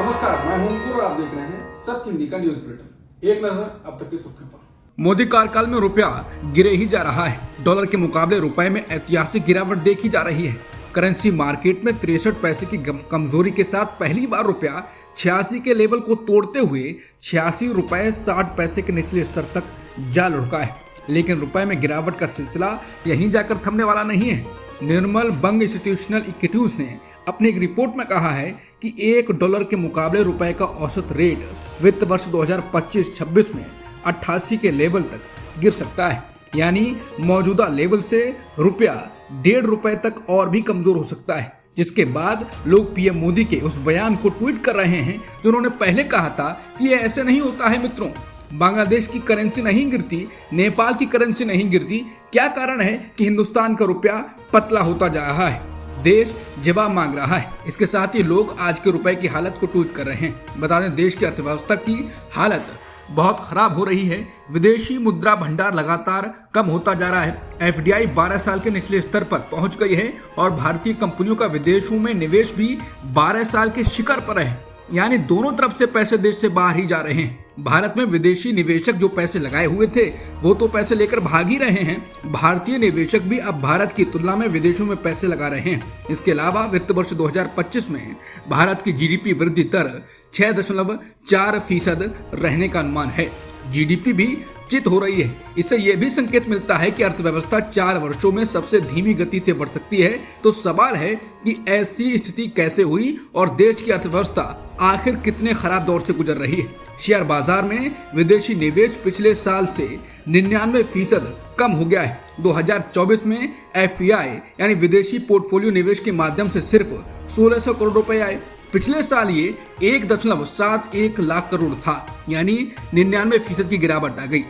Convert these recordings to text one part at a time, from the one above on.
नमस्कार, मैं हूं अंकुर और आप देख रहे हैं सत्य हिंदी का न्यूज बुलेटिन। एक नजर अब तक की सुर्खियों पर। मोदी कार्यकाल में रुपया गिरे ही जा रहा है। डॉलर के मुकाबले रुपए में ऐतिहासिक गिरावट देखी जा रही है। करेंसी मार्केट में 63 पैसे की कमजोरी के साथ पहली बार रुपया 86 के लेवल को तोड़ते हुए 86 रुपए 60 पैसे के निचले स्तर तक जा लुढ़का है। लेकिन रुपए में गिरावट का सिलसिला यहीं जाकर थमने वाला नहीं है। निर्मल बंग इंस्टीट्यूशनल इक्विटीज ने अपनी एक रिपोर्ट में कहा है कि $1 के मुकाबले रुपए का औसत रेट वित्त वर्ष 2025-26 में 88 के लेवल तक गिर सकता है। यानी मौजूदा लेवल से रुपया ₹1.5 तक और भी कमजोर हो सकता है। जिसके बाद लोग पीएम मोदी के उस बयान को ट्वीट कर रहे हैं जो उन्होंने पहले कहा था कि ये ऐसे नहीं होता है मित्रों। बांग्लादेश की करेंसी नहीं गिरती, नेपाल की करेंसी नहीं गिरती। क्या कारण है कि हिंदुस्तान का रुपया पतला होता जा रहा है? देश जवाब मांग रहा है। इसके साथ ही लोग आज के रुपए की हालत को ट्वीट कर रहे हैं। बता दें, देश की अर्थव्यवस्था की हालत बहुत खराब हो रही है। विदेशी मुद्रा भंडार लगातार कम होता जा रहा है। एफडीआई 12 साल के निचले स्तर पर पहुंच गई है और भारतीय कंपनियों का विदेशों में निवेश भी 12 साल के शिखर पर है। यानी दोनों तरफ से पैसे देश से बाहर ही जा रहे हैं। भारत में विदेशी निवेशक जो पैसे लगाए हुए थे वो तो पैसे लेकर भाग ही रहे हैं। भारतीय निवेशक भी अब भारत की तुलना में विदेशों में पैसे लगा रहे हैं। इसके अलावा वित्त वर्ष 2025 में भारत की जीडीपी वृद्धि दर 6.4% रहने का अनुमान है। जीडीपी भी चित हो रही है। इससे यह भी संकेत मिलता है कि अर्थव्यवस्था 4 वर्षों में सबसे धीमी गति से बढ़ सकती है। तो सवाल है कि ऐसी स्थिति कैसे हुई और देश की अर्थव्यवस्था आखिर कितने खराब दौर से गुजर रही है। शेयर बाजार में विदेशी निवेश पिछले साल से 99% कम हो गया है। 2024 में एफपीआई यानी विदेशी पोर्टफोलियो निवेश के माध्यम से सिर्फ 1600 करोड़ रुपए आए। पिछले साल ये 1.71 लाख करोड़ था, यानी 99% की गिरावट आ गई।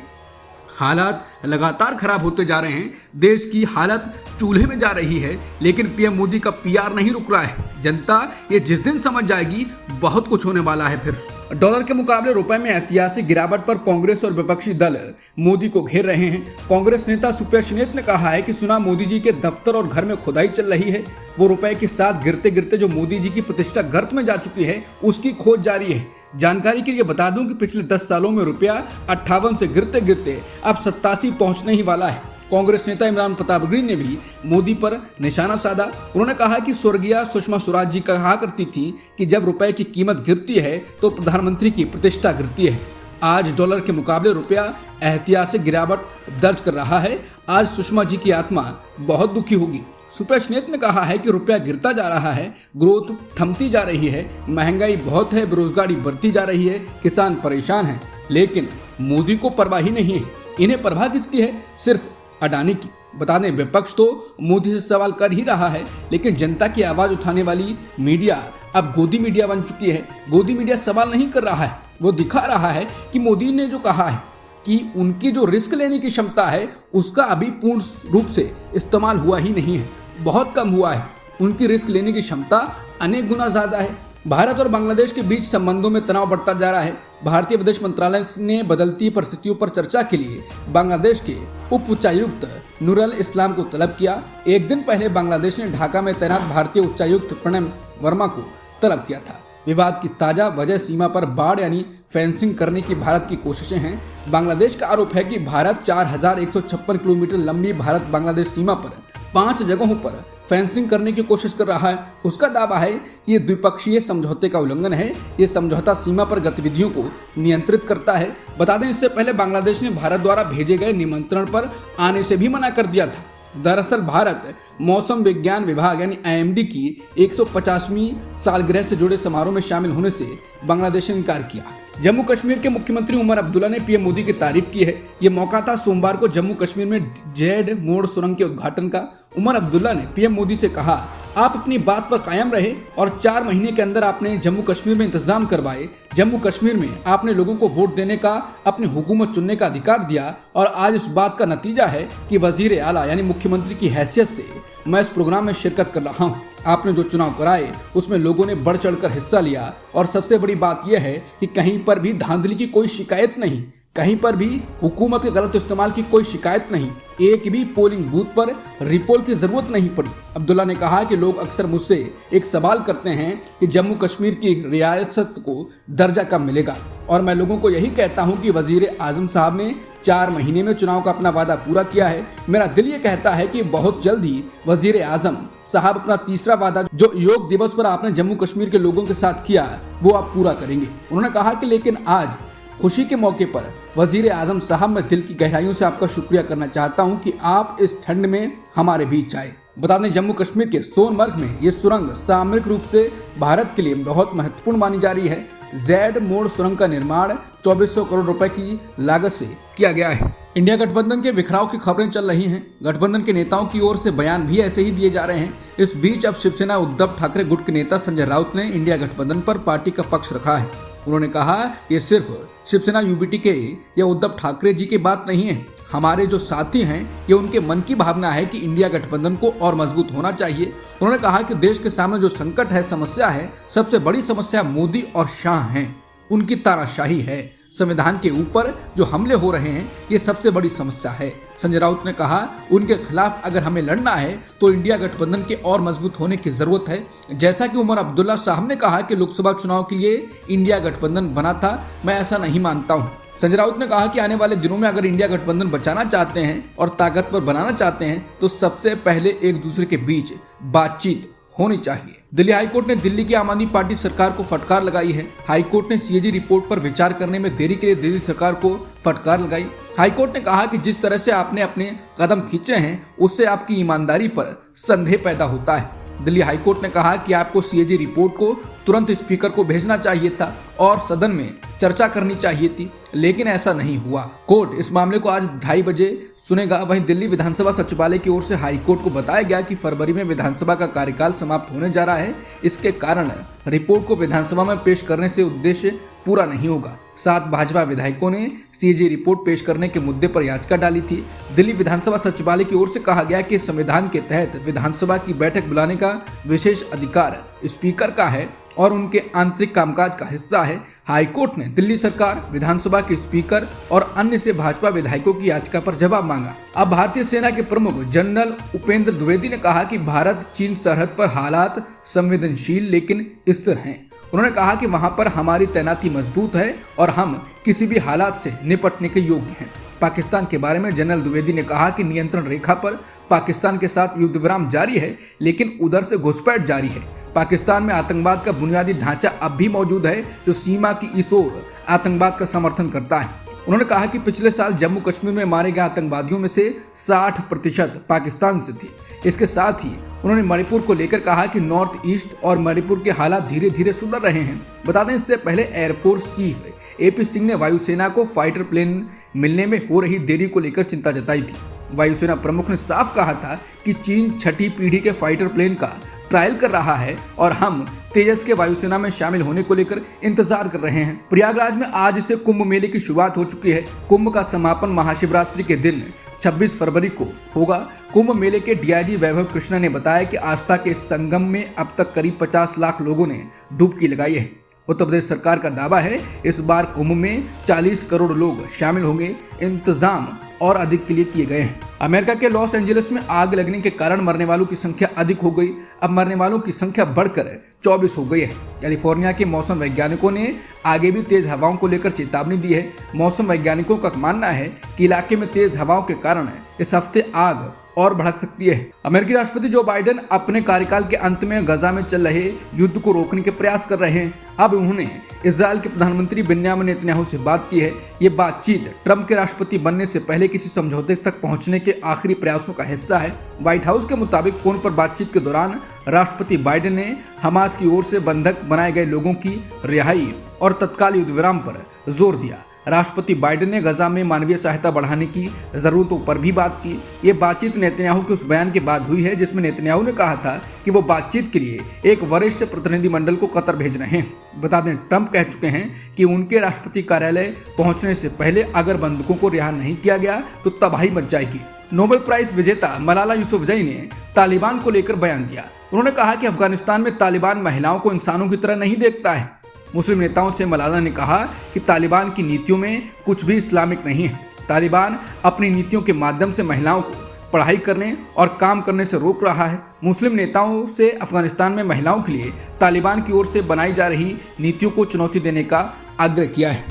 हालात लगातार खराब होते जा रहे हैं। देश की हालत चूल्हे में जा रही है, लेकिन पीएम मोदी का पीआर नहीं रुक रहा है। जनता ये जिस दिन समझ जाएगी बहुत कुछ होने वाला है। फिर डॉलर के मुकाबले रुपए में ऐतिहासिक गिरावट पर कांग्रेस और विपक्षी दल मोदी को घेर रहे हैं। कांग्रेस नेता सुप्रिया सुले ने कहा है कि सुना मोदी जी के दफ्तर और घर में खुदाई चल रही है। वो रुपए के साथ गिरते गिरते जो मोदी जी की प्रतिष्ठा गर्त में जा चुकी है उसकी खोज जारी है। जानकारी के लिए बता दूं कि पिछले 10 सालों में रुपया 58 से गिरते गिरते अब 87 पहुंचने ही वाला है। कांग्रेस नेता इमरान प्रतापगढ़ी ने भी मोदी पर निशाना साधा। उन्होंने कहा कि स्वर्गीय सुषमा स्वराज जी कहा करती थी कि जब रुपए की कीमत गिरती है तो प्रधानमंत्री की प्रतिष्ठा गिरती है। आज डॉलर के मुकाबले रुपया ऐतिहासिक गिरावट दर्ज कर रहा है। आज सुषमा जी की आत्मा बहुत दुखी होगी। सुप्रिया सुले ने कहा है कि रुपया गिरता जा रहा है, ग्रोथ थमती जा रही है, महंगाई बहुत है, बेरोजगारी बढ़ती जा रही है, किसान परेशान हैं, लेकिन मोदी को परवाह ही नहीं है। इन्हें परवाह किसकी है? सिर्फ अडानी की। बता दें, विपक्ष तो मोदी से सवाल कर ही रहा है, लेकिन जनता की आवाज उठाने वाली मीडिया अब गोदी मीडिया बन चुकी है। गोदी मीडिया सवाल नहीं कर रहा है, वो दिखा रहा है कि मोदी ने जो कहा है कि उनकी जो रिस्क लेने की क्षमता है उसका अभी पूर्ण रूप से इस्तेमाल हुआ ही नहीं है, बहुत कम हुआ है। उनकी रिस्क लेने की क्षमता अनेक गुना ज्यादा है। भारत और बांग्लादेश के बीच संबंधों में तनाव बढ़ता जा रहा है। भारतीय विदेश मंत्रालय ने बदलती परिस्थितियों पर चर्चा के लिए बांग्लादेश के उप उच्चायुक्त नूरुल इस्लाम को तलब किया। एक दिन पहले बांग्लादेश ने ढाका में तैनात भारतीय उच्चायुक्त प्रणय वर्मा को तलब किया था। विवाद की ताजा वजह सीमा पर बाढ़ यानी फेंसिंग करने की भारत की कोशिशें हैं। बांग्लादेश का आरोप है कि भारत 4156 किलोमीटर लंबी भारत बांग्लादेश सीमा पर 5 जगहों पर फेंसिंग करने की कोशिश कर रहा है। उसका दावा है कि ये द्विपक्षीय समझौते का उल्लंघन है। ये समझौता सीमा पर गतिविधियों को नियंत्रित करता है। बता दें, इससे पहले बांग्लादेश ने भारत द्वारा भेजे गए निमंत्रण पर आने से भी मना कर दिया था। दरअसल भारत मौसम विज्ञान विभाग यानी आईएमडी की 150वीं सालगिरह से जुड़े समारोह में शामिल होने से बांग्लादेश ने इनकार किया। जम्मू कश्मीर के मुख्यमंत्री उमर अब्दुल्ला ने पीएम मोदी की तारीफ की है। ये मौका था सोमवार को जम्मू कश्मीर में जेड मोड़ सुरंग के उद्घाटन का। उमर अब्दुल्ला ने पीएम मोदी से कहा, आप अपनी बात पर कायम रहे और 4 महीने के अंदर आपने जम्मू कश्मीर में इंतजाम करवाए। जम्मू कश्मीर में आपने लोगों को वोट देने का, अपनी हुकूमत चुनने का अधिकार दिया और आज इस बात का नतीजा है कि वजीर आला यानी मुख्यमंत्री की हैसियत से मैं इस प्रोग्राम में शिरकत कर रहा हूँ। आपने जो चुनाव कराए उसमें लोगों ने बढ़ चढ़कर हिस्सा लिया और सबसे बड़ी बात यह है कि कहीं पर भी धांधली की कोई शिकायत नहीं, कहीं पर भी हुकूमत के गलत इस्तेमाल की कोई शिकायत नहीं, एक भी पोलिंग बूथ पर रिपोल की जरूरत नहीं पड़ी। अब्दुल्ला ने कहा कि लोग अक्सर मुझसे एक सवाल करते हैं कि जम्मू कश्मीर की रियासत को दर्जा कब मिलेगा, और मैं लोगों को यही कहता हूं कि वजीर आजम साहब ने 4 महीने में चुनाव का अपना वादा पूरा किया है। मेरा दिल ये कहता है कि बहुत जल्द ही वजीर आजम साहब अपना तीसरा वादा जो योग दिवस पर आपने जम्मू कश्मीर के लोगों के साथ किया वो आप पूरा करेंगे। उन्होंने कहा कि लेकिन आज खुशी के मौके पर वजीर आजम साहब मैं दिल की गहराइयों से आपका शुक्रिया करना चाहता हूं कि आप इस ठंड में हमारे बीच आए। बता दें जम्मू कश्मीर के सोनमर्ग में ये सुरंग सामरिक रूप से भारत के लिए बहुत महत्वपूर्ण मानी जा रही है। जेड मोड़ सुरंग का निर्माण 2400 करोड़ रुपए की लागत से किया गया है। इंडिया गठबंधन के बिखराव की खबरें चल रही हैं। गठबंधन के नेताओं की ओर से बयान भी ऐसे ही दिए जा रहे हैं। इस बीच अब शिवसेना उद्धव ठाकरे गुट के नेता संजय राउत ने इंडिया गठबंधन पर पार्टी का पक्ष रखा है। उन्होंने कहा ये सिर्फ शिवसेना यूबीटी के या उद्धव ठाकरे जी की बात नहीं है, हमारे जो साथी हैं ये उनके मन की भावना है कि इंडिया गठबंधन को और मजबूत होना चाहिए। उन्होंने कहा कि देश के सामने जो संकट है, समस्या है, सबसे बड़ी समस्या मोदी और शाह हैं, उनकी तानाशाही है। संविधान के ऊपर जो हमले हो रहे हैं ये सबसे बड़ी समस्या है। संजय राउत ने कहा उनके खिलाफ अगर हमें लड़ना है तो इंडिया गठबंधन के और मजबूत होने की जरूरत है। जैसा कि उमर अब्दुल्ला साहब ने कहा कि लोकसभा चुनाव के लिए इंडिया गठबंधन बना था, मैं ऐसा नहीं मानता हूँ। संजय राउत ने कहा कि आने वाले दिनों में अगर इंडिया गठबंधन बचाना चाहते हैं और ताकतवर बनाना चाहते हैं तो सबसे पहले एक दूसरे के बीच बातचीत होनी चाहिए। दिल्ली हाईकोर्ट ने दिल्ली की आम आदमी पार्टी सरकार को फटकार लगाई है। हाईकोर्ट ने सीएजी रिपोर्ट पर विचार करने में देरी के लिए दिल्ली सरकार को फटकार लगाई। हाईकोर्ट ने कहा कि जिस तरह से आपने अपने कदम खींचे हैं उससे आपकी ईमानदारी पर संदेह पैदा होता है। दिल्ली हाईकोर्ट ने कहा कि आपको सीएजी रिपोर्ट को तुरंत स्पीकर को भेजना चाहिए था और सदन में चर्चा करनी चाहिए थी, लेकिन ऐसा नहीं हुआ। कोर्ट इस मामले को आज 2:30 बजे सुनेगा। वहीं दिल्ली विधानसभा सचिवालय की ओर से हाईकोर्ट को बताया गया कि फरवरी में विधानसभा का कार्यकाल समाप्त होने जा रहा है, इसके कारण रिपोर्ट को विधानसभा में पेश करने से उद्देश्य पूरा नहीं होगा। 7 भाजपा विधायकों ने सीएजी रिपोर्ट पेश करने के मुद्दे पर याचिका डाली थी। दिल्ली विधानसभा सचिवालय की ओर से कहा गया कि संविधान के तहत विधानसभा की बैठक बुलाने का विशेष अधिकार स्पीकर का है और उनके आंतरिक कामकाज का हिस्सा है। हाईकोर्ट ने दिल्ली सरकार, विधानसभा के स्पीकर और अन्य से भाजपा विधायकों की याचिका पर जवाब मांगा। अब भारतीय सेना के प्रमुख जनरल उपेंद्र द्विवेदी ने कहा कि भारत चीन सरहद पर हालात संवेदनशील लेकिन स्थिर हैं। उन्होंने कहा कि वहां पर हमारी तैनाती मजबूत है और हम किसी भी हालात से निपटने के योग्य हैं। पाकिस्तान के बारे में जनरल द्विवेदी ने कहा कि नियंत्रण रेखा पर पाकिस्तान के साथ युद्ध विराम जारी है, लेकिन उधर से घुसपैठ जारी है। पाकिस्तान में आतंकवाद का बुनियादी ढांचा अब भी मौजूद है जो सीमा की इस ओर आतंकवाद का समर्थन करता है। उन्होंने कहा कि पिछले साल जम्मू कश्मीर में मारे गए आतंकवादियों में से 60% पाकिस्तान से थे। इसके साथ ही उन्होंने मणिपुर को लेकर कहा कि नॉर्थ ईस्ट और मणिपुर के हालात धीरे धीरे सुधर रहे हैं। बता दें इससे पहले एयरफोर्स चीफ एपी सिंह ने वायुसेना को फाइटर प्लेन मिलने में हो रही देरी को लेकर चिंता जताई थी। वायुसेना प्रमुख ने साफ कहा था कि चीन 6ठी पीढ़ी के फाइटर प्लेन का ट्रायल कर रहा है और हम तेजस के वायुसेना में शामिल होने को लेकर इंतजार कर रहे हैं। प्रयागराज में आज से कुंभ मेले की शुरुआत हो चुकी है। कुंभ का समापन महाशिवरात्रि के दिन 26 फरवरी को होगा। कुंभ मेले के डीआईजी वैभव कृष्णा ने बताया कि आस्था के संगम में अब तक करीब 50 लाख लोगों ने डुबकी लगाई है। उत्तर प्रदेश सरकार का दावा है इस बार कुंभ में 40 करोड़ लोग शामिल होंगे। इंतजाम और अधिक के लिए किए गए हैं। अमेरिका के लॉस एंजलिस में आग लगने के कारण मरने वालों की संख्या अधिक हो गई। अब मरने वालों की संख्या बढ़कर 24 हो गई है। कैलिफोर्निया के मौसम वैज्ञानिकों ने आगे भी तेज हवाओं को लेकर चेतावनी दी है। मौसम वैज्ञानिकों का मानना है कि इलाके में तेज हवाओं के कारण इस हफ्ते आग और भड़क सकती है। अमेरिकी राष्ट्रपति जो बाइडेन अपने कार्यकाल के अंत में गजा में चल रहे युद्ध को रोकने के प्रयास कर रहे हैं। अब उन्होंने इजराइल के प्रधानमंत्री बेंजामिन नेतन्याहू से बात की है। ये बातचीत ट्रंप के राष्ट्रपति बनने से पहले किसी समझौते तक पहुंचने के आखिरी प्रयासों का हिस्सा है। व्हाइट हाउस के मुताबिक फोन पर बातचीत के दौरान राष्ट्रपति बाइडेन ने हमास की ओर से बंधक बनाए गए लोगों की रिहाई और तत्काल युद्ध विराम पर जोर दिया। राष्ट्रपति बाइडेन ने गजा में मानवीय सहायता बढ़ाने की जरूरतों पर भी बात की। ये बातचीत नेतन्याहू के उस बयान के बाद हुई है जिसमें नेतन्याहू ने कहा था कि वो बातचीत के लिए एक वरिष्ठ प्रतिनिधिमंडल को कतर भेज रहे हैं। बता दें ट्रंप कह चुके हैं कि उनके राष्ट्रपति कार्यालय पहुंचने से पहले अगर बंधकों को रिहा नहीं किया गया तो तबाही मच जाएगी। नोबेल प्राइज विजेता मलाला यूसुफजई ने तालिबान को लेकर बयान दिया। उन्होंने कहा कि अफगानिस्तान में तालिबान महिलाओं को इंसानों की तरह नहीं देखता है। मुस्लिम नेताओं से मलाला ने कहा कि तालिबान की नीतियों में कुछ भी इस्लामिक नहीं है। तालिबान अपनी नीतियों के माध्यम से महिलाओं को पढ़ाई करने और काम करने से रोक रहा है। मुस्लिम नेताओं से अफगानिस्तान में महिलाओं के लिए तालिबान की ओर से बनाई जा रही नीतियों को चुनौती देने का आग्रह किया है।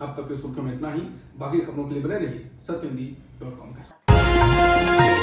अब तक की सुर्खियों में इतना ही। बाकी खबरों के लिए बने रहिए सत्यहिंदी.com के साथ।